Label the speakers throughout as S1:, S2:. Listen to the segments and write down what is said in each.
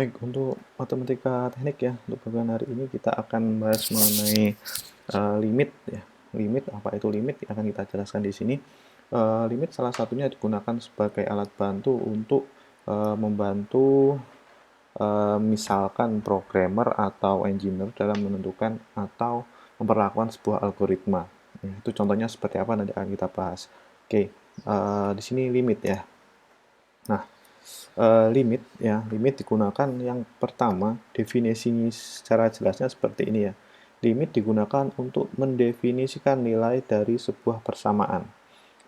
S1: Baik, untuk matematika teknik ya, untuk bagian hari ini kita akan bahas mengenai limit ya. Limit, apa itu limit akan kita jelaskan di sini. Limit salah satunya digunakan sebagai alat bantu untuk membantu misalkan programmer atau engineer dalam menentukan atau memperlakukan sebuah algoritma. Ya, itu contohnya seperti apa nanti akan kita bahas. Oke, di sini limit ya. Nah, limit ya, limit digunakan yang pertama, definisi secara jelasnya seperti ini ya. Limit digunakan untuk mendefinisikan nilai dari sebuah persamaan,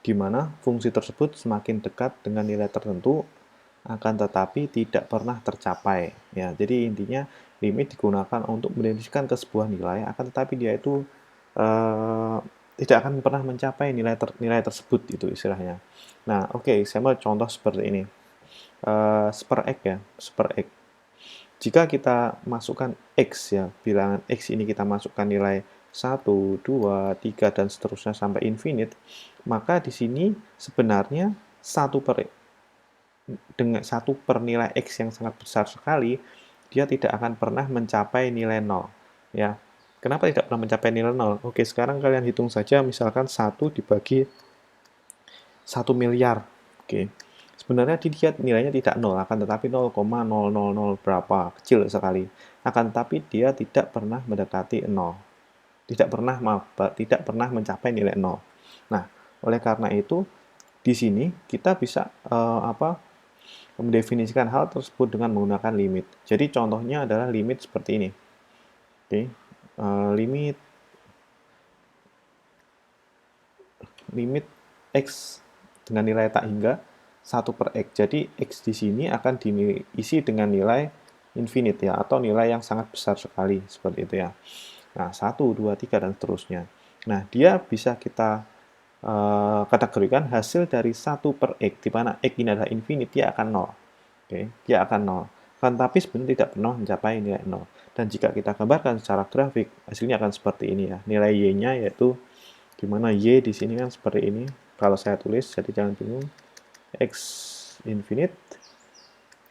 S1: di mana fungsi tersebut semakin dekat dengan nilai tertentu, akan tetapi tidak pernah tercapai. Ya, jadi intinya limit digunakan untuk mendefinisikan ke sebuah nilai, akan tetapi dia itu eh, tidak akan pernah mencapai nilai tersebut itu istilahnya. Nah, oke, saya mau contoh seperti ini. Super X ya, super X. Jika kita masukkan X ya, bilangan X ini kita masukkan nilai 1, 2, 3 dan seterusnya sampai infinite, maka di sini sebenarnya 1 per nilai X yang sangat besar sekali, dia tidak akan pernah mencapai nilai 0. Ya. Kenapa tidak pernah mencapai nilai 0? Oke, sekarang kalian hitung saja misalkan 1 dibagi 1 miliar. Oke. Sebenarnya dia nilainya tidak 0, akan tetapi 0,000 berapa, kecil sekali. Akan tetapi dia tidak pernah mendekati 0. Tidak pernah mencapai nilai 0. Nah, oleh karena itu di sini kita bisa mendefinisikan hal tersebut dengan menggunakan limit. Jadi contohnya adalah limit seperti ini. Oke. Limit limit X dengan nilai tak hingga 1 per X. Jadi X di sini akan diisi dengan nilai infinite ya, atau nilai yang sangat besar sekali, seperti itu ya. Nah, 1, 2, 3 dan seterusnya. Nah, dia bisa kita kategorikan hasil dari 1 per X, di mana X ini adalah infinite, dia akan 0. Oke, dia akan 0. Kan tapi sebenarnya tidak pernah mencapai nilai 0. Dan jika kita gambarkan secara grafik, hasilnya akan seperti ini ya. Nilai Y-nya yaitu di mana Y di sini kan seperti ini. Kalau saya tulis, jadi jangan bingung. X infinite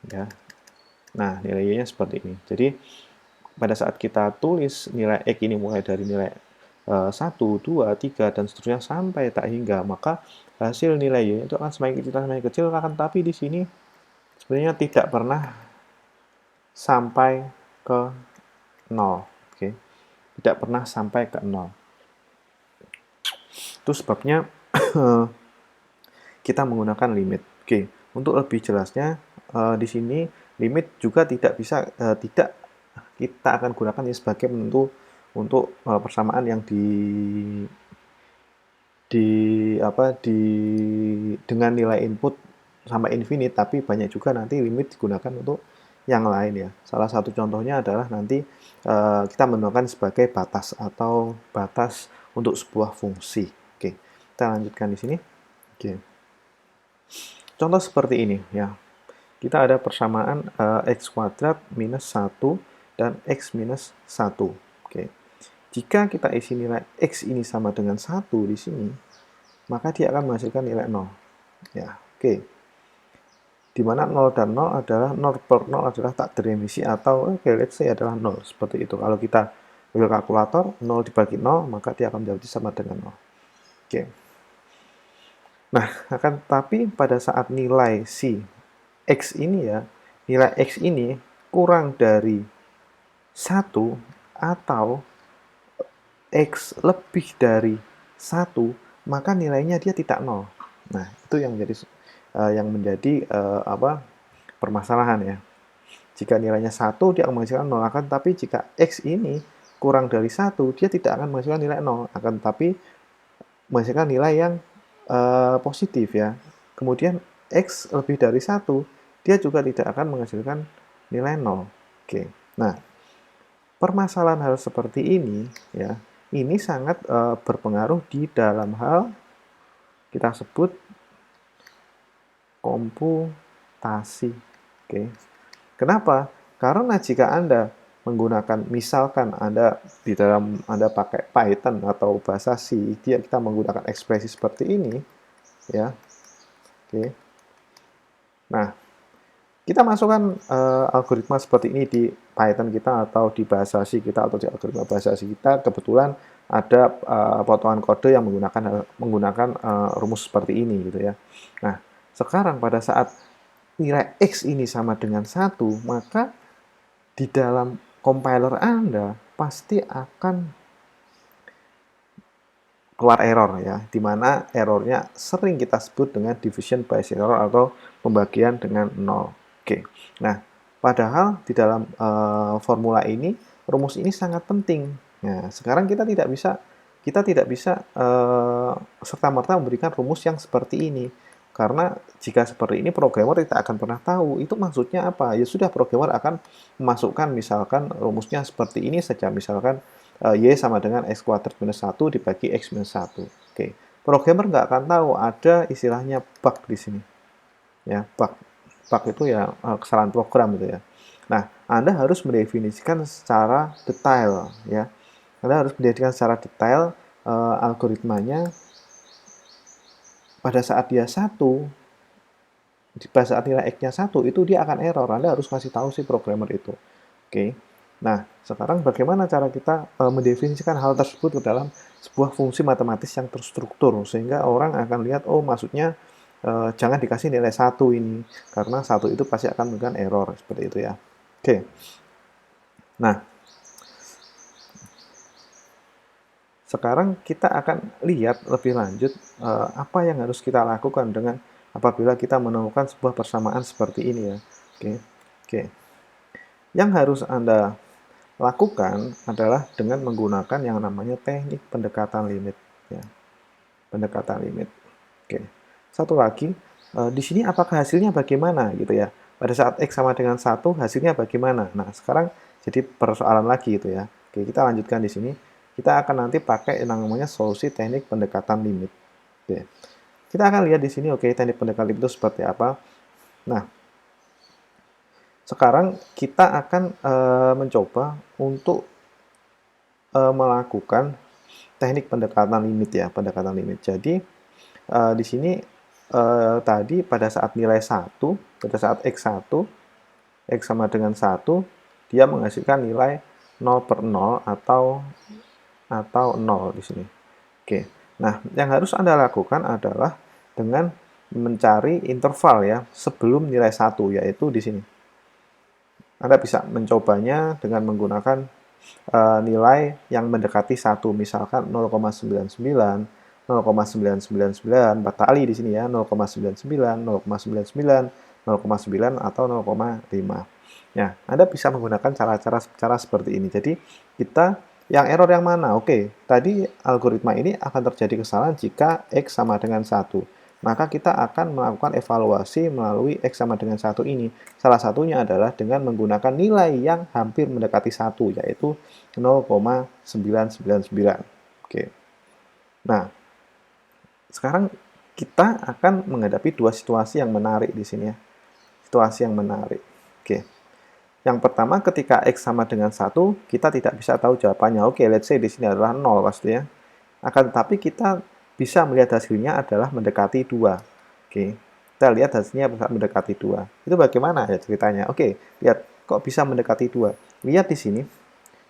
S1: ya. Nah, nilai Y-nya seperti ini. Jadi pada saat kita tulis nilai X ini mulai dari nilai 1, 2, 3 dan seterusnya sampai tak hingga, maka hasil nilai Y itu akan semakin kecil, akan tapi di sini sebenarnya tidak pernah sampai ke 0. Oke. Tidak pernah sampai ke 0. Itu sebabnya kita menggunakan limit. Oke, untuk lebih jelasnya di sini limit juga tidak kita akan gunakan sebagai penentu untuk persamaan yang di apa di dengan nilai input sampai infinite, tapi banyak juga nanti limit digunakan untuk yang lain ya. Salah satu contohnya adalah nanti kita menggunakan sebagai batas atau batas untuk sebuah fungsi. Oke, kita lanjutkan di sini. Oke. Contoh seperti ini ya. Kita ada persamaan x kuadrat minus 1 dan x minus 1. Oke. Jika kita isi nilai x ini sama dengan 1 di sini, maka dia akan menghasilkan nilai 0. Ya, oke. Di mana 0 dan 0 adalah 0 per 0 adalah tak teremisi atau let's say adalah 0. Seperti itu. Kalau kita pakai kalkulator, 0 dibagi 0, maka dia akan menjadi sama dengan 0. Oke. Nah, akan tetapi pada saat nilai si X ini ya, nilai X ini kurang dari 1 atau X lebih dari 1, maka nilainya dia tidak 0. Nah, itu yang menjadi permasalahan ya. Jika nilainya 1, dia akan menghasilkan 0. Akan tapi jika X ini kurang dari 1, dia tidak akan menghasilkan nilai 0. Akan tapi menghasilkan nilai yang positif ya. Kemudian X lebih dari 1, dia juga tidak akan menghasilkan nilai 0. Oke. Nah, permasalahan hal seperti ini ya, ini sangat berpengaruh di dalam hal kita sebut komputasi. Oke. Kenapa? Karena jika Anda menggunakan, misalkan Anda pakai Python atau bahasa C, kita menggunakan ekspresi seperti ini ya. Oke. Nah, Kita masukkan algoritma seperti ini di Python kita atau di bahasa C kita atau di algoritma bahasa C kita, kebetulan ada potongan kode yang menggunakan rumus seperti ini gitu ya. Nah, sekarang pada saat nilai X ini sama dengan 1, maka di dalam compiler Anda pasti akan keluar error ya, di mana errornya sering kita sebut dengan division by zero atau pembagian dengan 0. Oke, nah padahal di dalam formula ini rumus ini sangat penting. Nah, sekarang kita tidak bisa serta-merta memberikan rumus yang seperti ini. Karena jika seperti ini programmer tidak akan pernah tahu itu maksudnya apa. Ya sudah, programmer akan memasukkan misalkan rumusnya seperti ini saja, misalkan Y sama dengan X kuadrat minus 1 dibagi X minus 1. Oke, programmer nggak akan tahu ada istilahnya bug di sini. Ya, bug. Bug itu ya kesalahan program gitu ya. Nah, Anda harus mendefinisikan secara detail ya. Anda harus mendefinisikan secara detail algoritmanya pada saat dia satu, pada saat nilai X-nya 1, itu dia akan error. Anda harus kasih tahu si programmer itu. Oke. Nah, sekarang bagaimana cara kita mendefinisikan hal tersebut ke dalam sebuah fungsi matematis yang terstruktur, sehingga orang akan lihat, oh maksudnya jangan dikasih nilai 1 ini, karena 1 itu pasti akan memberikan error, seperti itu ya. Oke. Nah, sekarang kita akan lihat lebih lanjut apa yang harus kita lakukan dengan apabila kita menemukan sebuah persamaan seperti ini ya. Oke. Oke. Yang harus Anda lakukan adalah dengan menggunakan yang namanya teknik pendekatan limit ya. Pendekatan limit. Oke. Satu lagi, di sini apakah hasilnya bagaimana gitu ya. Pada saat X sama dengan 1, hasilnya bagaimana? Nah, sekarang jadi persoalan lagi gitu ya. Oke, kita lanjutkan di sini. Kita akan nanti pakai yang namanya solusi teknik pendekatan limit. Oke. Kita akan lihat di sini, oke, teknik pendekatan limit itu seperti apa. Nah, sekarang kita akan mencoba untuk melakukan teknik pendekatan limit ya, pendekatan limit. Jadi di sini tadi pada saat nilai 1, pada saat X1, X sama dengan 1, dia menghasilkan nilai 0 per 0 atau 0 di sini. Oke. Nah, yang harus Anda lakukan adalah dengan mencari interval ya sebelum nilai 1, yaitu di sini. Anda bisa mencobanya dengan menggunakan nilai yang mendekati 1, misalkan 0,99, 0,999, 4 kali di sini ya, 0,99, 0,99, 0,9 atau 0,5. Ya, Anda bisa menggunakan cara-cara seperti ini. Jadi, kita yang error yang mana? Oke, tadi algoritma ini akan terjadi kesalahan jika X sama dengan 1. Maka kita akan melakukan evaluasi melalui X sama dengan 1 ini. Salah satunya adalah dengan menggunakan nilai yang hampir mendekati 1, yaitu 0,999. Oke. Nah, sekarang kita akan menghadapi dua situasi yang menarik di sini ya. Situasi yang menarik. Oke. Yang pertama, ketika X sama dengan 1, kita tidak bisa tahu jawabannya. Oke, let's say di sini adalah 0 pasti ya. Akan tetapi kita bisa melihat hasilnya adalah mendekati 2. Oke. Kita lihat hasilnya mendekati 2. Itu bagaimana ya ceritanya? Oke, lihat kok bisa mendekati 2. Lihat di sini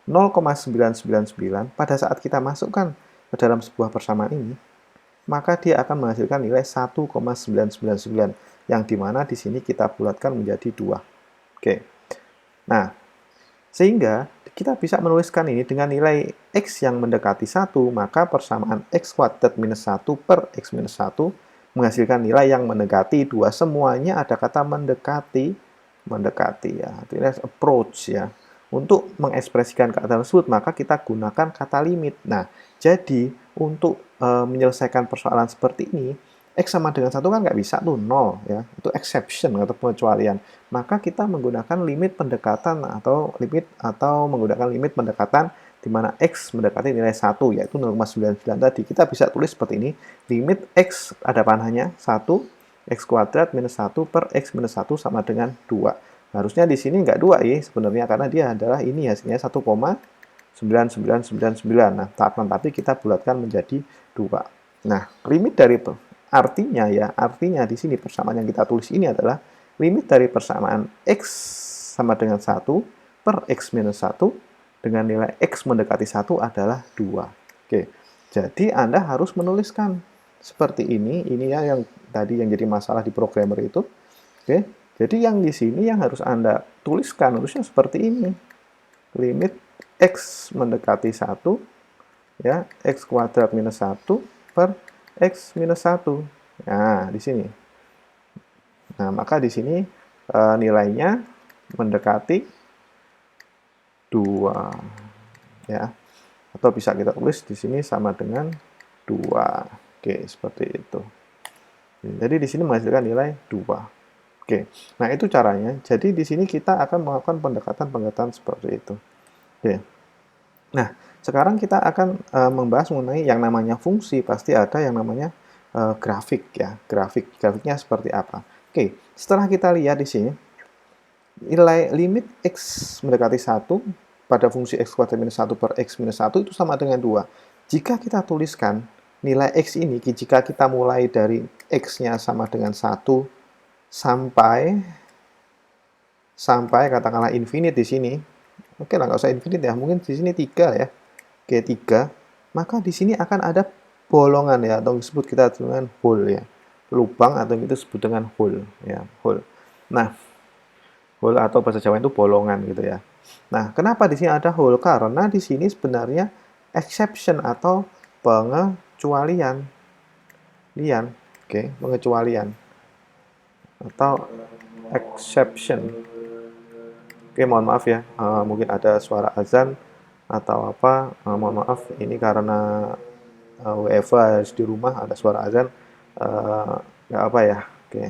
S1: 0,999 pada saat kita masukkan ke dalam sebuah persamaan ini, maka dia akan menghasilkan nilai 1,999 yang dimana di sini kita bulatkan menjadi 2. Oke. Nah, sehingga kita bisa menuliskan ini dengan nilai X yang mendekati 1, maka persamaan X kuadrat minus 1 per X minus 1 menghasilkan nilai yang mendekati 2. Semuanya ada kata mendekati ya, artinya approach ya. Untuk mengekspresikan kata tersebut, maka kita gunakan kata limit. Nah, jadi untuk menyelesaikan persoalan seperti ini, X sama dengan 1 kan nggak bisa tuh, 0 ya. Itu exception atau pengecualian. Maka kita menggunakan limit pendekatan atau menggunakan limit pendekatan di mana X mendekati nilai 1, yaitu 0,99 tadi. Kita bisa tulis seperti ini, limit X ada panahnya 1, X kuadrat minus 1 per X minus 1 sama dengan 2. Harusnya di sini nggak 2 ya sebenarnya, karena dia adalah ini hasilnya 1,9999. Nah, tapi kita bulatkan menjadi 2. Nah, limit dari artinya di sini persamaan yang kita tulis ini adalah limit dari persamaan X sama dengan 1 per X minus 1 dengan nilai X mendekati 1 adalah 2. Oke, jadi Anda harus menuliskan seperti ini ya yang tadi yang jadi masalah di programmer itu. Oke, jadi yang di sini yang harus Anda tuliskan harusnya seperti ini. Limit X mendekati 1, ya, X kuadrat minus 1 per X minus 1. Nah, di sini. Nah, maka di sini nilainya mendekati 2. Ya. Atau bisa kita tulis di sini sama dengan 2. Oke, seperti itu. Jadi di sini menghasilkan nilai 2. Oke. Nah, itu caranya. Jadi di sini kita akan melakukan pendekatan-pendekatan seperti itu. Oke. Nah, sekarang kita akan membahas mengenai yang namanya fungsi. Pasti ada yang namanya grafik ya. Grafiknya seperti apa? Oke, setelah kita lihat di sini nilai limit X mendekati 1 pada fungsi X kuadrat minus 1 per X minus 1 itu sama dengan 2. Jika kita tuliskan nilai X ini, jika kita mulai dari X-nya sama dengan 1 sampai katakanlah infinite di sini. Oke lah, nggak usah infinite ya, mungkin di sini 3 ya. Oke, 3. Maka di sini akan ada bolongan ya, atau disebut kita dengan hole ya. Lubang atau itu disebut dengan hole ya, hole. Nah, hole atau bahasa Jawa itu bolongan gitu ya. Nah, kenapa di sini ada hole? Karena di sini sebenarnya exception atau pengecualian. Oke, pengecualian atau exception. Oke, mohon maaf ya, mungkin ada suara azan atau apa, mohon maaf, ini karena WFH di rumah ada suara azan, nggak apa ya. Oke.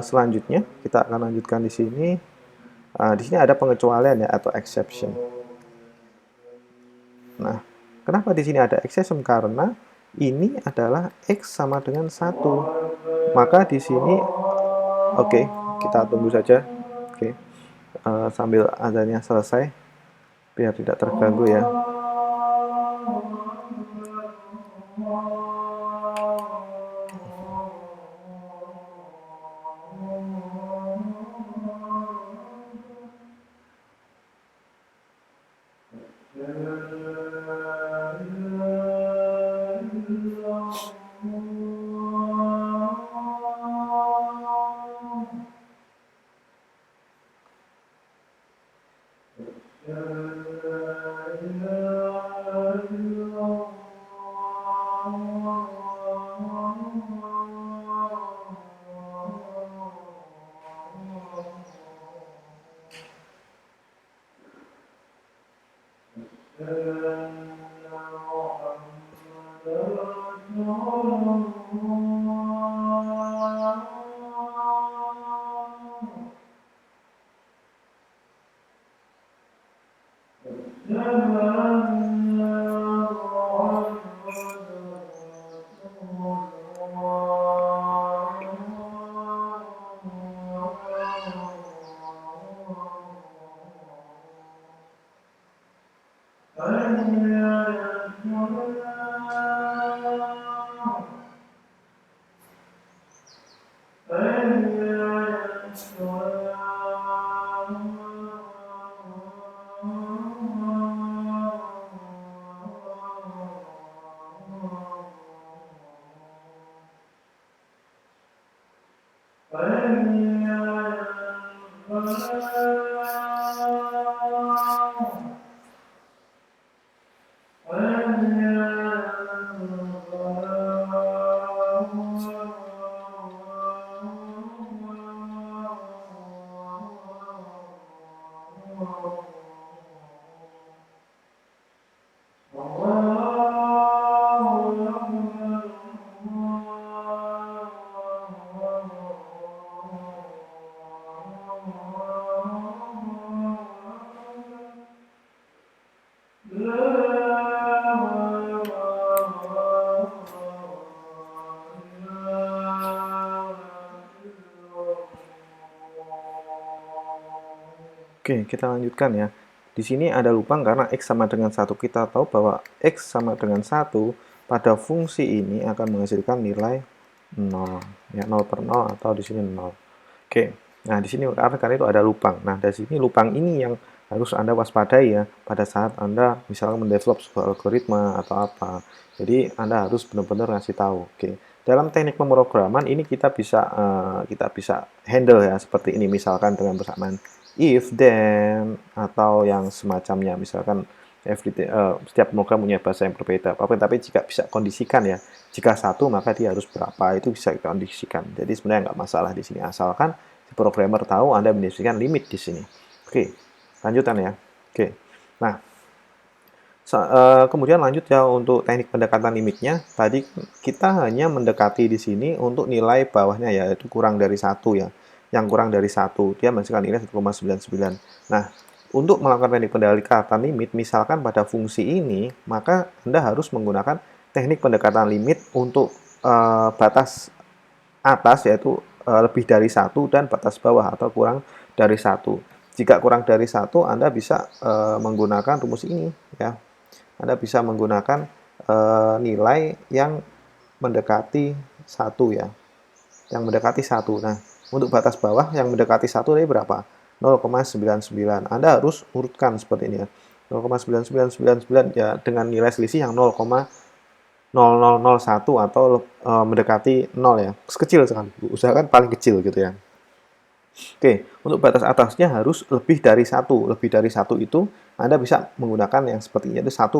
S1: Selanjutnya kita akan lanjutkan di sini. Di sini ada pengecualian ya atau exception. Nah, kenapa di sini ada exception? Karena ini adalah X sama dengan 1. Maka di sini, oke, kita tunggu saja. Oke, sambil azannya selesai, biar tidak terganggu ya. Oke, kita lanjutkan ya. Di sini ada lubang karena X sama dengan 1. Kita tahu bahwa X sama dengan 1 pada fungsi ini akan menghasilkan nilai 0. Ya, 0 per 0 atau di sini 0. Oke. Nah, di sini karena itu ada lubang. Nah, dari sini lubang ini yang harus Anda waspadai ya pada saat Anda misalnya mendevelop sebuah algoritma atau apa. Jadi, Anda harus benar-benar ngasih tahu. Oke. Dalam teknik pemrograman ini kita bisa handle ya seperti ini misalkan dengan persamaan if then atau yang semacamnya misalkan setiap program punya bahasa yang berbeda. Tapi jika bisa kondisikan ya, jika satu maka dia harus berapa itu bisa kita kondisikan. Jadi sebenarnya nggak masalah di sini asalkan si programmer tahu Anda mendefinisikan limit di sini. Oke, lanjutan ya. Oke, nah kemudian lanjut ya untuk teknik pendekatan limitnya. Tadi kita hanya mendekati di sini untuk nilai bawahnya ya, yaitu kurang dari satu ya. Yang kurang dari satu dia menghasilkan nilai 1,99. Nah, untuk melakukan teknik pendekatan limit, misalkan pada fungsi ini, maka Anda harus menggunakan teknik pendekatan limit untuk batas atas yaitu lebih dari satu dan batas bawah atau kurang dari satu. Jika kurang dari satu, Anda bisa menggunakan rumus ini ya. Anda bisa menggunakan nilai yang mendekati satu ya, yang mendekati satu. Nah, untuk batas bawah yang mendekati satu tadi berapa? 0,99. Anda harus urutkan seperti ini ya. 0,9999 ya dengan nilai selisih yang 0,0001 atau mendekati 0 ya. Kecil sekali. Usahakan paling kecil gitu ya. Oke, untuk batas atasnya harus lebih dari satu. Lebih dari satu itu Anda bisa menggunakan yang seperti ini, yaitu 1,00001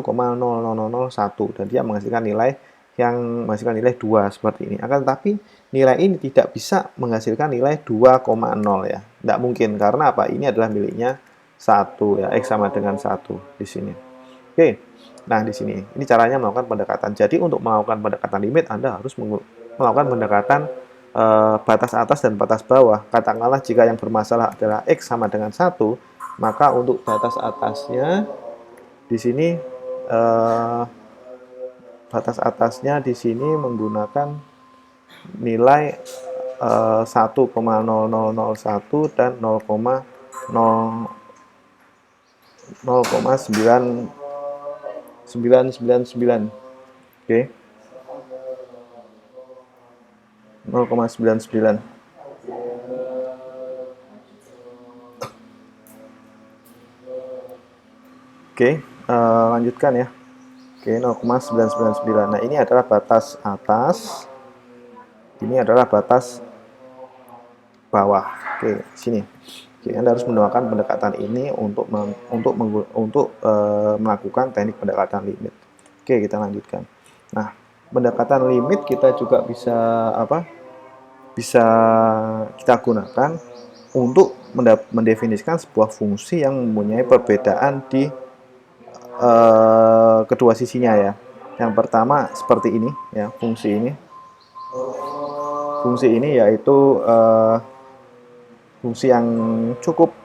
S1: dan dia menghasilkan nilai 2 seperti ini. Akan tetapi nilai ini tidak bisa menghasilkan nilai 2,0 ya. Tidak mungkin karena apa? Ini adalah miliknya 1 ya, X sama dengan 1 di sini. Oke. Nah, di sini ini caranya melakukan pendekatan. Jadi untuk melakukan pendekatan limit Anda harus melakukan pendekatan batas atas dan batas bawah. Katakanlah jika yang bermasalah adalah X sama dengan 1, maka untuk batas atasnya di sini eh, batas atasnya di sini menggunakan nilai 1,0001 dan 0,999. Oke, 0,99. Oke, lanjutkan ya. Oke, 0,999. Nah, ini adalah batas atas. Ini adalah batas bawah. Oke, sini. Oke, Anda harus menggunakan pendekatan ini untuk melakukan teknik pendekatan limit. Oke, kita lanjutkan. Nah, pendekatan limit kita juga bisa apa? Bisa kita gunakan untuk mendefinisikan sebuah fungsi yang mempunyai perbedaan di kedua sisinya ya. Yang pertama seperti ini ya, fungsi ini. Fungsi ini yaitu fungsi yang cukup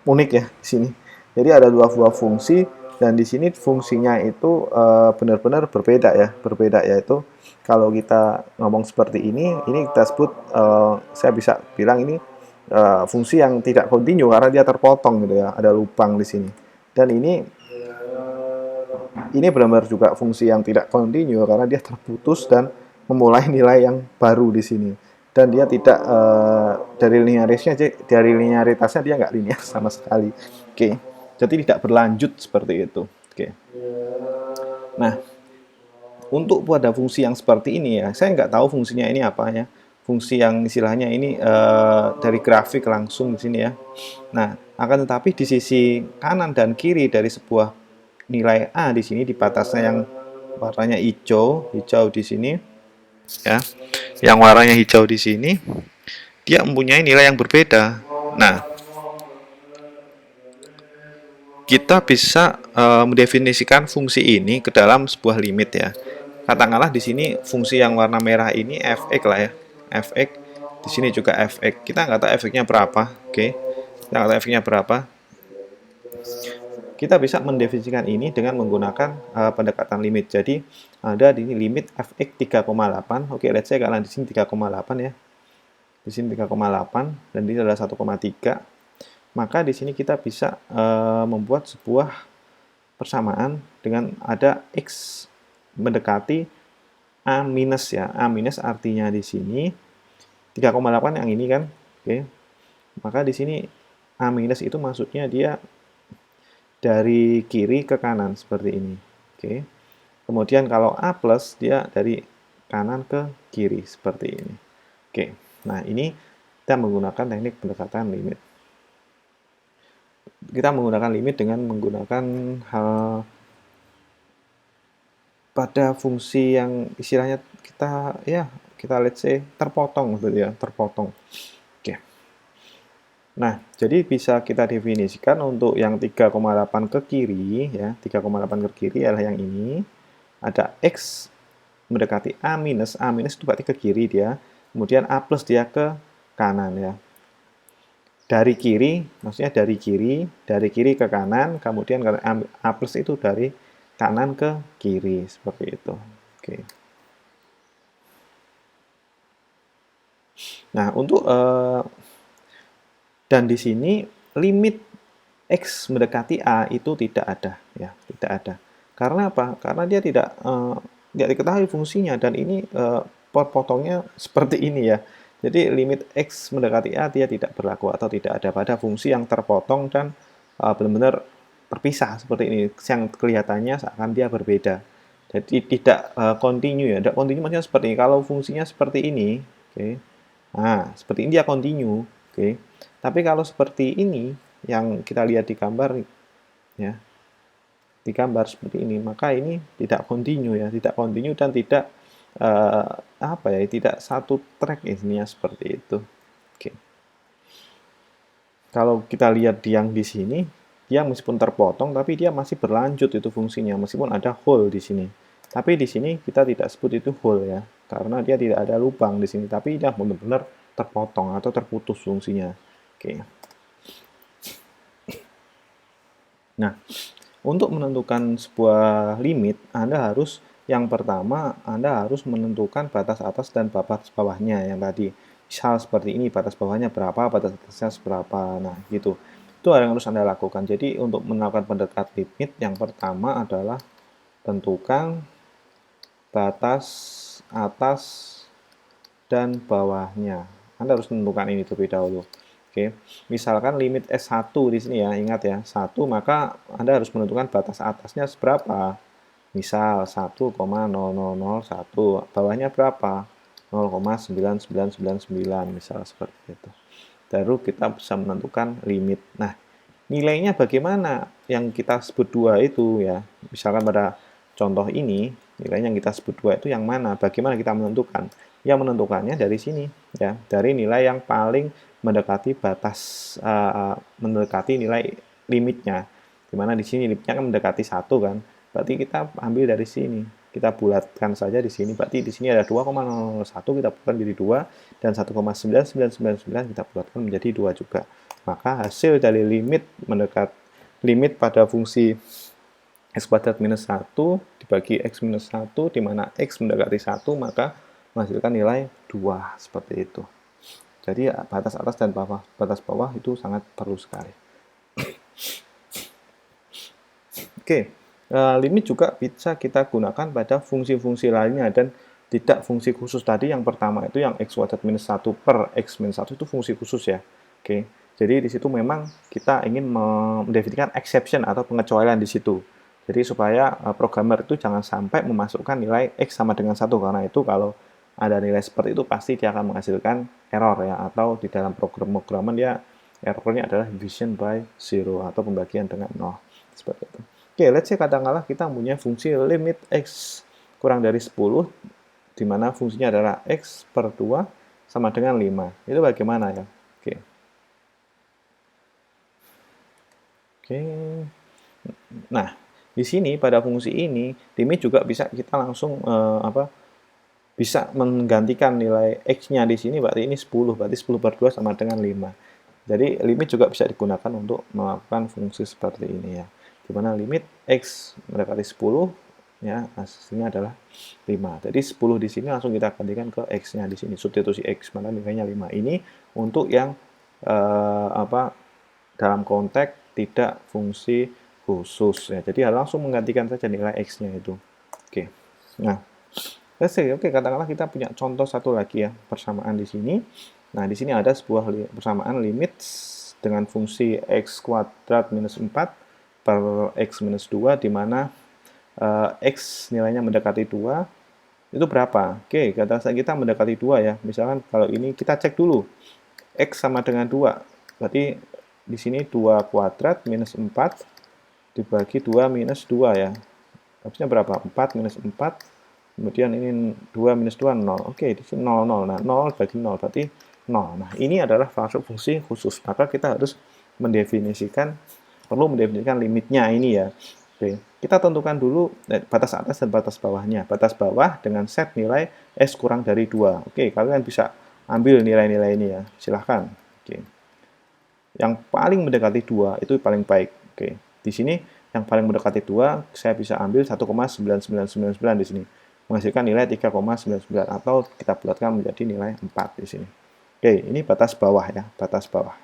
S1: unik ya di sini. Jadi ada dua buah fungsi dan di sini fungsinya itu benar-benar berbeda ya, yaitu kalau kita ngomong seperti ini kita sebut saya bisa bilang ini fungsi yang tidak kontinu karena dia terpotong gitu ya, ada lubang di sini. Dan ini benar-benar juga fungsi yang tidak kontinu karena dia terputus dan memulai nilai yang baru di sini. Dan dia tidak dari linearitasnya dia nggak linear sama sekali. Oke, jadi tidak berlanjut seperti itu. Oke. Nah, untuk pada fungsi yang seperti ini ya, saya nggak tahu fungsinya ini apa ya. Fungsi yang istilahnya ini dari grafik langsung di sini ya. Nah, akan tetapi di sisi kanan dan kiri dari sebuah nilai A di sini di batasnya yang warnanya hijau di sini ya. Yang warnanya hijau di sini dia mempunyai nilai yang berbeda. Nah, kita bisa mendefinisikan fungsi ini ke dalam sebuah limit ya. Katakanlah di sini fungsi yang warna merah ini fx lah ya. Fx di sini juga fx. Kita nggak tahu fx-nya berapa. Oke. Kita nggak tahu fx-nya berapa. Kita bisa mendefinisikan ini dengan menggunakan pendekatan limit. Jadi ada di sini limit fx 3,8. Oke, let's say kalian di sini 3,8 ya. Di sini 3,8 dan ini adalah 1,3. Maka di sini kita bisa membuat sebuah persamaan dengan ada x mendekati A minus ya. A minus artinya di sini 3,8 yang ini kan. Oke. Maka di sini A minus itu maksudnya dia dari kiri ke kanan seperti ini. Oke. Kemudian kalau A plus dia dari kanan ke kiri seperti ini. Oke. Nah, ini kita menggunakan teknik pendekatan limit. Kita menggunakan limit dengan menggunakan hal pada fungsi yang istilahnya kita let's say terpotong gitu ya, terpotong. Oke. Nah, jadi bisa kita definisikan untuk yang 3,8 ke kiri ya, 3,8 ke kiri adalah yang ini. Ada X mendekati A minus itu berarti ke kiri dia. Kemudian A plus dia ke kanan ya. Dari kiri, maksudnya dari kiri ke kanan, kemudian A plus itu dari kanan ke kiri seperti itu. Oke. Nah, dan di sini limit X mendekati A itu tidak ada ya, tidak ada. Karena apa? Karena dia tidak diketahui fungsinya dan ini potongnya seperti ini ya. Jadi limit X mendekati A dia tidak berlaku atau tidak ada pada fungsi yang terpotong dan benar-benar terpisah seperti ini yang kelihatannya seakan dia berbeda. Jadi tidak continue ya. Tidak continue maksudnya seperti ini. Kalau fungsinya seperti ini, oke. Okay. Nah, seperti ini dia continue, oke. Okay. Tapi kalau seperti ini yang kita lihat di gambar ya, di gambar seperti ini, maka ini tidak continue ya, tidak continue dan tidak tidak satu track intinya seperti itu. Oke. Kalau kita lihat yang di sini, dia meskipun terpotong tapi dia masih berlanjut itu fungsinya meskipun ada hole di sini. Tapi di sini kita tidak sebut itu hole ya, karena dia tidak ada lubang di sini, tapi dia benar-benar terpotong atau terputus fungsinya. Oke. Nah, untuk menentukan sebuah limit, yang pertama, Anda harus menentukan batas atas dan batas bawahnya yang tadi. Misal seperti ini, batas bawahnya berapa, batas atasnya seberapa. Nah, gitu. Itu yang harus Anda lakukan. Jadi, untuk melakukan pendekat limit, yang pertama adalah tentukan batas atas dan bawahnya. Anda harus menentukan ini terlebih dahulu. Oke, misalkan limit S1 di sini ya, ingat ya, 1 maka Anda harus menentukan batas atasnya seberapa. Misal 1,0001, bawahnya berapa? 0,9999 misal seperti itu. Baru kita bisa menentukan limit. Nah, nilainya bagaimana? Yang kita sebut 2 itu ya. Misalkan pada contoh ini, nilainya yang kita sebut 2 itu yang mana? Bagaimana kita menentukan? Yang menentukannya dari sini ya, dari nilai yang paling mendekati mendekati nilai limitnya. Dimana di sini limitnya kan mendekati 1 kan. Berarti kita ambil dari sini. Kita bulatkan saja di sini. Berarti di sini ada 2,001 kita bulatkan jadi 2 dan 1,9999 kita bulatkan menjadi 2 juga. Maka hasil dari limit pada fungsi x kuadrat minus 1 dibagi x minus 1 di mana x mendekati 1 maka menghasilkan nilai 2 seperti itu. Jadi batas atas dan batas bawah itu sangat perlu sekali. Oke, limit juga bisa kita gunakan pada fungsi-fungsi lainnya dan tidak fungsi khusus tadi. Yang pertama itu yang x kuadrat minus 1 per x minus 1 itu fungsi khusus ya. Oke, jadi di situ memang kita ingin mendefinisikan exception atau pengecualian di situ. Jadi supaya programmer itu jangan sampai memasukkan nilai x sama dengan 1, karena itu kalau ada nilai seperti itu pasti dia akan menghasilkan error ya, atau di dalam pemrograman dia errornya adalah division by 0 atau pembagian dengan 0 seperti itu. Oke, let's say katakanlah kita punya fungsi limit x kurang dari 10 di mana fungsinya adalah x per 2 sama dengan 5. Itu bagaimana ya? Oke. Oke. Nah, di sini pada fungsi ini limit juga bisa kita langsung bisa menggantikan nilai x-nya di sini, berarti ini 10, berarti 10 per 2 sama dengan 5. Jadi limit juga bisa digunakan untuk melakukan fungsi seperti ini ya. Di mana limit x mendekati 10 ya, hasilnya adalah 5. Jadi 10 di sini langsung kita gantikan ke x-nya di sini, substitusi x, maka nilainya 5. Ini untuk yang dalam konteks tidak fungsi khusus ya. Jadi langsung menggantikan saja nilai x-nya itu. Oke. Nah, Let's say, oke, katakanlah kita punya contoh satu lagi ya, persamaan di sini. Nah, di sini ada sebuah persamaan limit dengan fungsi x kuadrat minus 4 per x minus 2, di mana x nilainya mendekati 2, itu berapa? Oke, katakanlah kita mendekati 2 ya. Misalkan kalau ini kita cek dulu, x sama dengan 2. Berarti di sini 2 kuadrat minus 4 dibagi 2 minus 2 ya. Harusnya berapa? 4 minus 4. Kemudian ini 2 minus 2, 0. Oke, di sini 0, 0. Nah, 0 bagi 0 berarti 0. Nah, ini adalah masuk fungsi khusus. Maka kita harus perlu mendefinisikan limitnya ini ya. Oke, kita tentukan dulu batas atas dan batas bawahnya. Batas bawah dengan set nilai S kurang dari 2. Oke, kalian bisa ambil nilai-nilai ini ya. Silahkan. Oke. Yang paling mendekati 2 itu paling baik. Oke, di sini yang paling mendekati 2, saya bisa ambil 1,9999 di sini. Menghasilkan nilai 3,99 atau kita bulatkan menjadi nilai 4 di sini. Oke, ini batas bawah ya, batas bawah.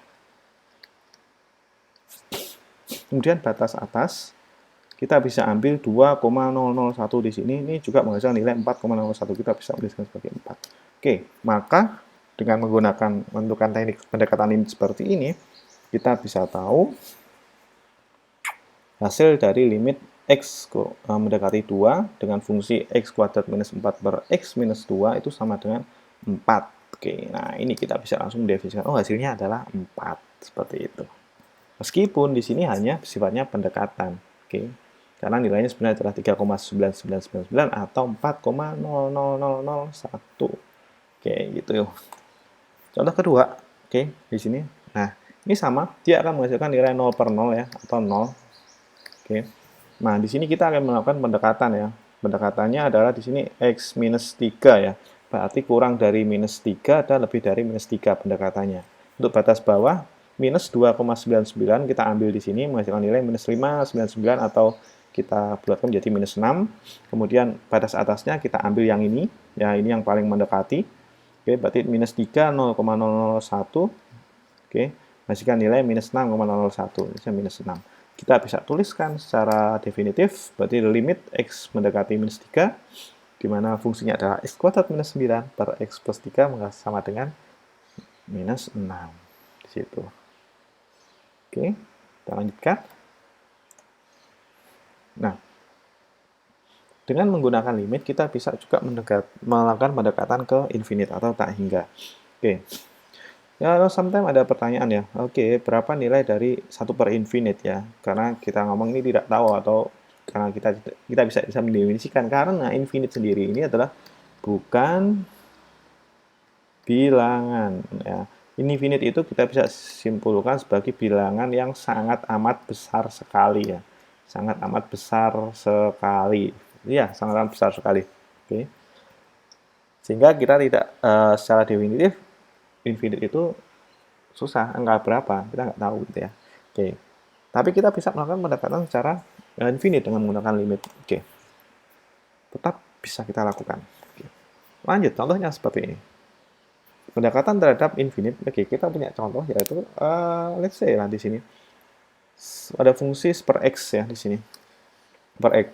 S1: Kemudian batas atas, kita bisa ambil 2,001 di sini. Ini juga menghasilkan nilai 4,01. Kita bisa tuliskan sebagai 4. Oke, maka dengan menentukan teknik pendekatan limit seperti ini, kita bisa tahu hasil dari limit x mendekati 2 dengan fungsi x kuadrat minus 4 per x minus 2 itu sama dengan 4. Oke, nah ini kita bisa langsung definisikan, oh hasilnya adalah 4. Seperti itu. Meskipun di sini hanya sifatnya pendekatan. Oke, karena nilainya sebenarnya adalah 3,9999 atau 4,00001. Oke, gitu yuk. Contoh kedua, oke, di sini. Nah, ini sama, dia akan menghasilkan nilai 0 per 0 ya, atau 0. Oke. Nah, di sini kita akan melakukan pendekatan ya. Pendekatannya adalah di sini x minus 3 ya. Berarti kurang dari minus 3 dan lebih dari minus 3 pendekatannya. Untuk batas bawah, minus 2,99 kita ambil di sini, menghasilkan nilai minus 5,99 atau kita bulatkan menjadi minus 6. Kemudian batas atasnya kita ambil yang ini, ya ini yang paling mendekati. Oke, berarti minus 3, 0,001. Oke, menghasilkan nilai minus 6,001. Ini minus 6. Kita bisa tuliskan secara definitif, berarti limit x mendekati minus 3, di mana fungsinya adalah x kuadrat minus 9 per x plus 3 sama dengan minus 6. Di situ. Oke, kita lanjutkan. Nah, dengan menggunakan limit, kita bisa juga melakukan pendekatan ke infinite atau tak hingga. Oke. Ya, sometimes ada pertanyaan ya, oke, berapa nilai dari 1 per infinite ya? Karena kita ngomong ini tidak tahu atau karena kita bisa mendefinisikan, karena infinite sendiri ini adalah bukan bilangan ya. Infinite itu kita bisa simpulkan sebagai bilangan yang sangat amat besar sekali ya. Sangat amat besar sekali. Iya, sangat amat besar sekali. Oke. Sehingga kita tidak secara definitif infinite itu susah, angka berapa, kita nggak tahu gitu ya. Oke. Tapi kita bisa melakukan pendekatan secara infinite dengan menggunakan limit. Oke. Tetap bisa kita lakukan. Oke. Lanjut, contohnya seperti ini. Pendekatan terhadap infinite, oke, kita punya contoh yaitu, let's say lah di sini ada fungsi per x ya di sini, per x.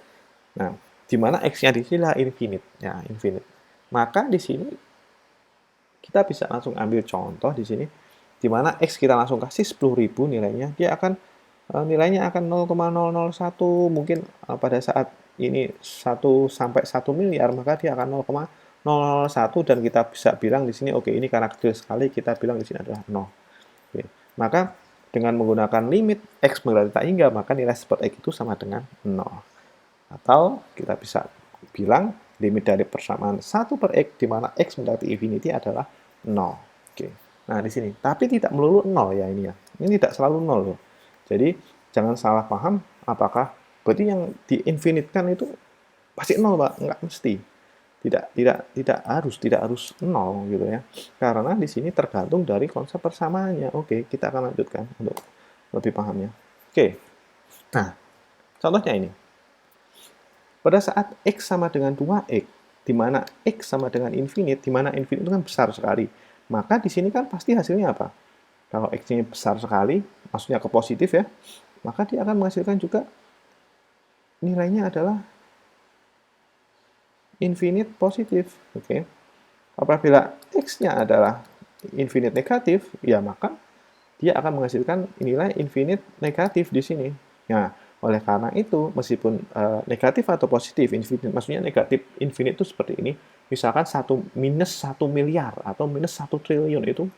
S1: Nah, di mana x-nya di sini adalah infinite, ya infinite. Maka di sini kita bisa langsung ambil contoh di sini, di mana x kita langsung kasih 10.000 nilainya, dia akan nilainya akan 0,001, mungkin pada saat ini 1 sampai 1 miliar, maka dia akan 0,001 dan kita bisa bilang di sini oke, ini karena kecil sekali, kita bilang di sini adalah 0. Oke. Maka dengan menggunakan limit x mendekati tak hingga, maka nilai per x itu sama dengan 0. Atau kita bisa bilang limit dari persamaan 1 per x di mana x mendekati infinity adalah 0. Oke. Nah, di sini. Tapi tidak melulu 0 ya ini ya. Ini tidak selalu 0 loh. Jadi, jangan salah paham apakah berarti yang di-infinite-kan itu pasti 0, Pak. Enggak mesti. Tidak harus 0 gitu ya. Karena di sini tergantung dari konsep persamaannya. Oke, kita akan lanjutkan untuk lebih pahamnya. Oke. Nah, contohnya ini. Pada saat x sama dengan 2x, di mana x sama dengan infinite, di mana infinite itu kan besar sekali. Maka di sini kan pasti hasilnya apa? Kalau x-nya besar sekali, maksudnya ke positif ya, maka dia akan menghasilkan juga nilainya adalah infinite positif. Oke. Apabila X-nya adalah infinite negatif, ya maka dia akan menghasilkan nilai infinite negatif di sini. Nah, oleh karena itu, meskipun negatif atau positif, infinite, maksudnya negatif infinite itu seperti ini, misalkan minus 1 miliar atau minus 1 triliun itu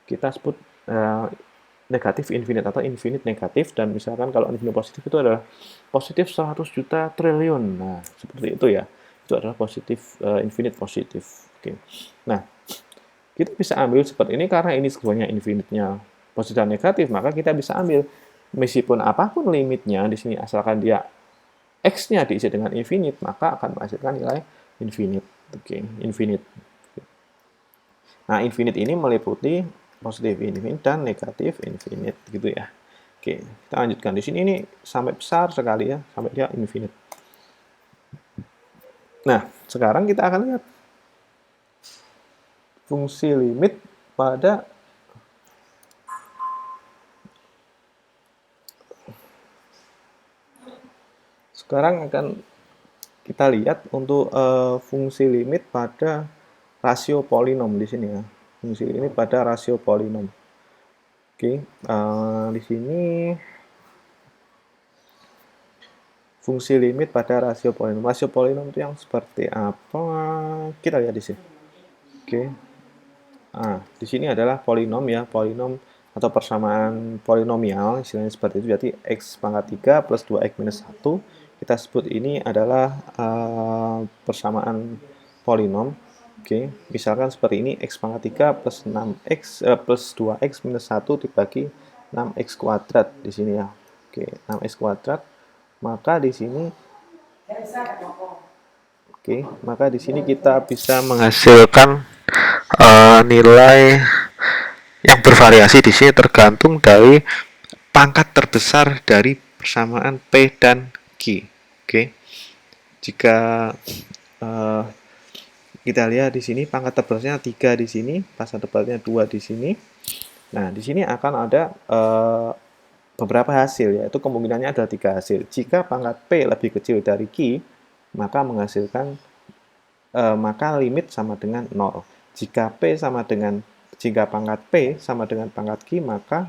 S1: kita sebut negatif infinite atau infinite negatif, dan misalkan kalau infinite positif itu adalah positif 100 juta triliun. Nah, seperti itu ya. Itu adalah positif infinite positif. Oke. Nah, kita bisa ambil seperti ini karena ini sebenarnya infinite-nya positif dan negatif, maka kita bisa ambil meskipun apapun limitnya di sini asalkan dia x-nya diisi dengan infinite, maka akan menghasilkan nilai infinite. Oke, infinite. Nah, infinite ini meliputi positif infinite dan negatif infinite gitu ya. Oke, kita lanjutkan di sini, ini sampai besar sekali ya, sampai dia infinite. Nah, sekarang kita akan lihat fungsi limit pada sekarang akan kita lihat untuk fungsi limit pada rasio polinom di sini ya. Fungsi limit pada rasio polinom. Oke, di sini fungsi limit pada rasio polinom. Rasio polinom itu yang seperti apa? Kita lihat di sini. Oke. Di sini adalah polinom ya, polinom atau persamaan polinomial, istilahnya seperti itu. Jadi x pangkat 3 plus 2x minus 1, kita sebut ini adalah persamaan polinom. Oke, misalkan seperti ini, x pangkat 3 plus 6x plus 2x minus 1 dibagi 6x kuadrat di sini ya. Oke, 6x kuadrat. Maka di sini kita bisa menghasilkan nilai yang bervariasi di sini tergantung dari pangkat terbesar dari persamaan P dan Q. Oke. Jika kita lihat di sini pangkat terbesarnya 3 di sini, pangkat terbesarnya 2 di sini. Nah, di sini akan ada beberapa hasil, yaitu kemungkinannya ada 3 hasil. Jika pangkat P lebih kecil dari Q, maka menghasilkan maka limit sama dengan 0. Jika pangkat P sama dengan pangkat Q, maka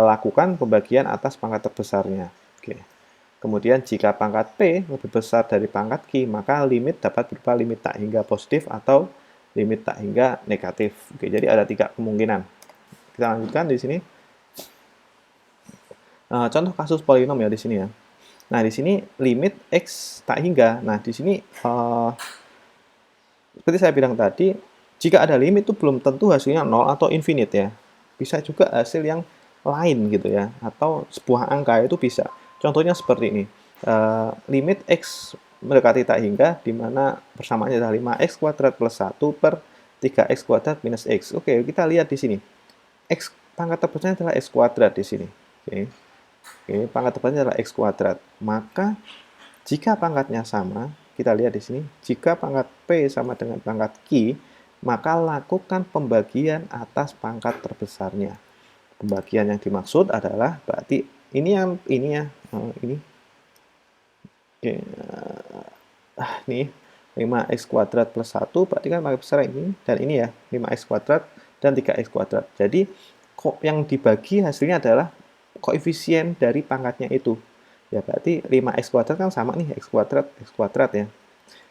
S1: lakukan pembagian atas pangkat terbesarnya. Oke. Kemudian jika pangkat P lebih besar dari pangkat Q, maka limit dapat berupa limit tak hingga positif atau limit tak hingga negatif. Oke, jadi ada 3 kemungkinan. Kita lanjutkan di sini. Contoh kasus polinom ya di sini ya. Nah, di sini limit x tak hingga. Nah, di sini seperti saya bilang tadi, jika ada limit itu belum tentu hasilnya 0 atau infinite ya. Bisa juga hasil yang lain gitu ya, atau sebuah angka itu bisa. Contohnya seperti ini, limit x mendekati tak hingga, di mana persamaannya adalah 5x kuadrat plus 1 per 3x kuadrat minus x. Oke, kita lihat di sini. X pangkat terbesarnya adalah x kuadrat di sini. Oke, pangkat terbesarnya adalah x kuadrat. Maka jika pangkatnya sama, kita lihat di sini, jika pangkat P sama dengan pangkat Q, maka lakukan pembagian atas pangkat terbesarnya. Pembagian yang dimaksud adalah berarti ini ya, ini. Oke, nih 5x kuadrat plus 1 berarti kan pangkat besar ini, dan ini ya 5x kuadrat dan 3x kuadrat. Jadi yang dibagi hasilnya adalah koefisien dari pangkatnya itu. Ya berarti 5x kuadrat kan sama nih, x kuadrat ya.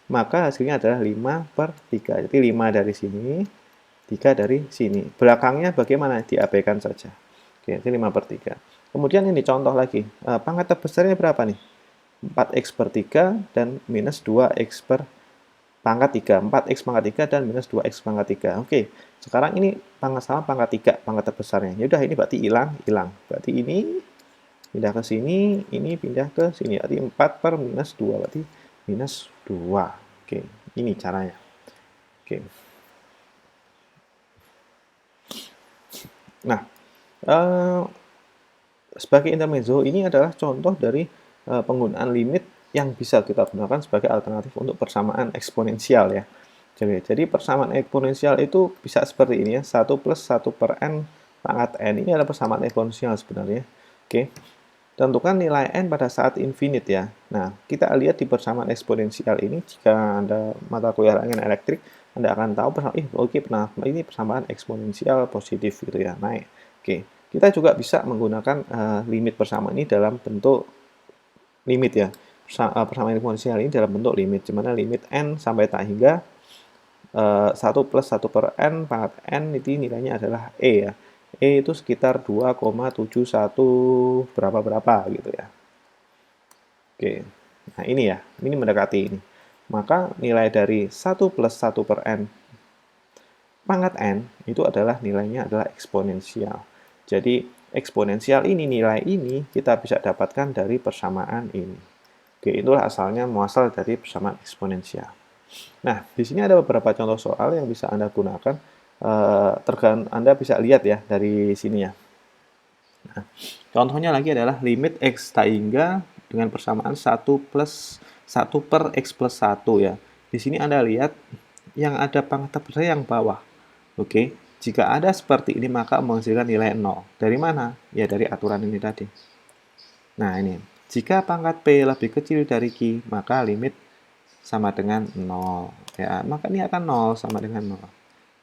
S1: Maka hasilnya adalah 5 per 3. Jadi 5 dari sini, 3 dari sini. Belakangnya bagaimana? Diabaikan saja. Oke, jadi 5 per 3. Kemudian ini contoh lagi. Pangkat terbesarnya berapa nih? 4x per 3 dan minus 2x per pangkat 3. 4x pangkat 3 dan minus 2x pangkat 3. Oke, sekarang ini pangkat 3, pangkat terbesarnya. Ya udah, ini berarti hilang. Berarti ini pindah ke sini, ini pindah ke sini. Berarti 4 per minus 2, berarti minus 2. Oke, ini caranya. Oke. Nah, sebagai intermezzo, ini adalah contoh dari penggunaan limit yang bisa kita gunakan sebagai alternatif untuk persamaan eksponensial ya. Jadi persamaan eksponensial itu bisa seperti ini ya, 1 plus 1 per n pangkat n. Ini adalah persamaan eksponensial sebenarnya. Oke. Tentukan nilai n pada saat infinite ya. Nah, kita lihat di persamaan eksponensial ini, jika Anda mata kuliah angin elektrik, Anda akan tahu ini persamaan eksponensial positif gitu ya, naik. Oke, kita juga bisa menggunakan limit persamaan ini dalam bentuk limit ya. Persamaan eksponensial ini dalam bentuk limit, di mana limit n sampai tak hingga 1 plus 1 per n pangkat n itu nilainya adalah e ya. E itu sekitar 2,71 berapa-berapa gitu ya. Oke, nah ini mendekati ini. Maka nilai dari 1 plus 1 per n pangkat n itu adalah nilainya adalah eksponensial. Jadi eksponensial ini, nilai ini kita bisa dapatkan dari persamaan ini. Oke, itulah asalnya muasal dari persamaan eksponensial. Nah, di sini ada beberapa contoh soal yang bisa Anda gunakan. Anda bisa lihat ya dari sini ya. Nah, contohnya lagi adalah limit x tak hingga dengan persamaan 1 plus 1 per x plus 1 ya. Di sini Anda lihat yang ada pangkat terbesar yang bawah. Oke, jika ada seperti ini maka menghasilkan nilai 0. Dari mana? Ya dari aturan ini tadi. Nah, ini. Jika pangkat P lebih kecil dari Q, maka limit sama dengan 0. Ya, maka ini akan 0 sama dengan 0.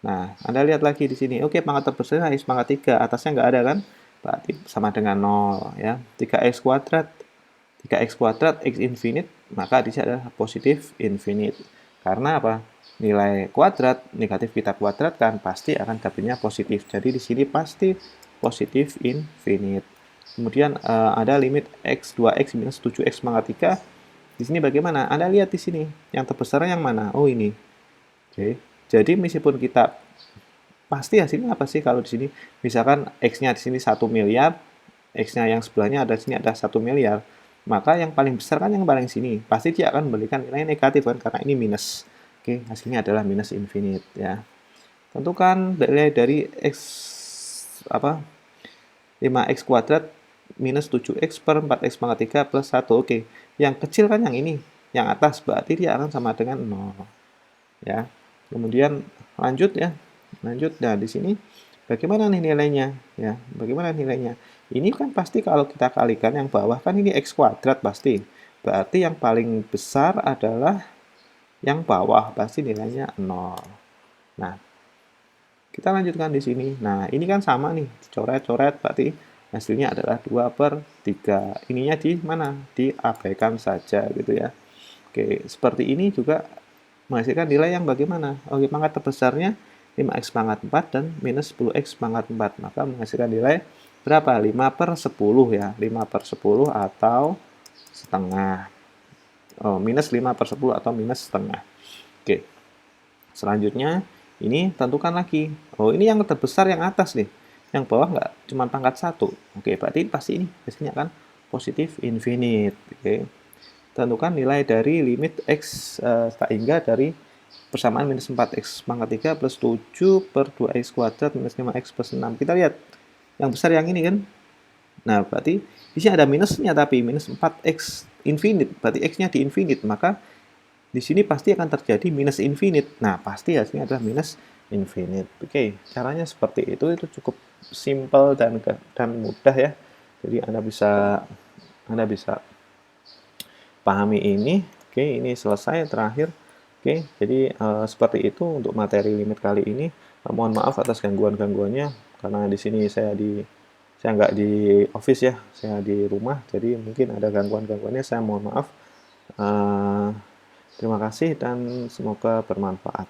S1: Nah, Anda lihat lagi di sini. Oke, pangkat terbesar is pangkat 3. Atasnya nggak ada kan? Berarti sama dengan 0. Ya. 3x kuadrat. 3x kuadrat, x infinite. Maka di sini adalah positif infinite. Karena apa? Nilai kuadrat, negatif kita kuadratkan, pasti akan dapatnya positif. Jadi di sini pasti positif infinite. Kemudian ada limit x 2x minus 7x pangkat 3. Di sini bagaimana? Anda lihat di sini. Yang terbesar yang mana? Oh, ini. Oke. Jadi meskipun kita pasti hasilnya apa sih kalau di sini? Misalkan X-nya di sini 1 miliar, X-nya yang sebelahnya ada di sini ada 1 miliar. Maka yang paling besar kan yang paling sini. Pasti dia akan memberikan nilai negatif kan karena ini minus. Oke, hasilnya adalah minus infinite ya. Tentukan dari X 5x kuadrat minus 7x per 4x pangkat 3 plus 1. Oke, yang kecil kan yang ini, yang atas, berarti dia akan sama dengan 0. Ya. Kemudian lanjut ya. Lanjut, nah di sini bagaimana nih nilainya? Ya, bagaimana nilainya? Ini kan pasti kalau kita kalikan yang bawah kan ini x kuadrat pasti. Berarti yang paling besar adalah yang bawah, pasti nilainya 0. Nah, kita lanjutkan di sini. Nah, ini kan sama nih, coret-coret berarti hasilnya adalah 2 per 3. Ininya di mana? Diabaikan saja gitu ya. Oke, seperti ini juga menghasilkan nilai yang bagaimana? Oke, pangkat terbesarnya 5x pangkat 4 dan minus 10x pangkat 4. Maka menghasilkan nilai berapa? 5 per 10 ya. 5 per 10 atau setengah. Oh, minus 5 per 10 atau minus setengah. Oke. Selanjutnya, ini tentukan lagi. Oh, ini yang terbesar yang atas nih. Yang bawah nggak cuma pangkat 1. Oke, berarti pasti ini hasilnya akan positif infinite. Oke. Tentukan nilai dari limit x tak hingga dari persamaan minus 4x pangkat 3 plus 7 per 2x kuadrat minus 5x plus 6. Kita lihat yang besar yang ini kan. Nah, berarti di sini ada minusnya tapi minus 4x infinite. Berarti x-nya di infinite, maka di sini pasti akan terjadi minus infinite. Nah, pasti hasilnya adalah minus infinite. Oke, caranya seperti itu cukup simple dan mudah ya. Jadi Anda bisa pahami ini. Oke, ini selesai terakhir. Oke, jadi seperti itu untuk materi limit kali ini. Mohon maaf atas gangguan-gangguannya karena di sini saya nggak di office ya, saya di rumah. Jadi mungkin ada gangguan-gangguannya. Saya mohon maaf. Terima kasih dan semoga bermanfaat.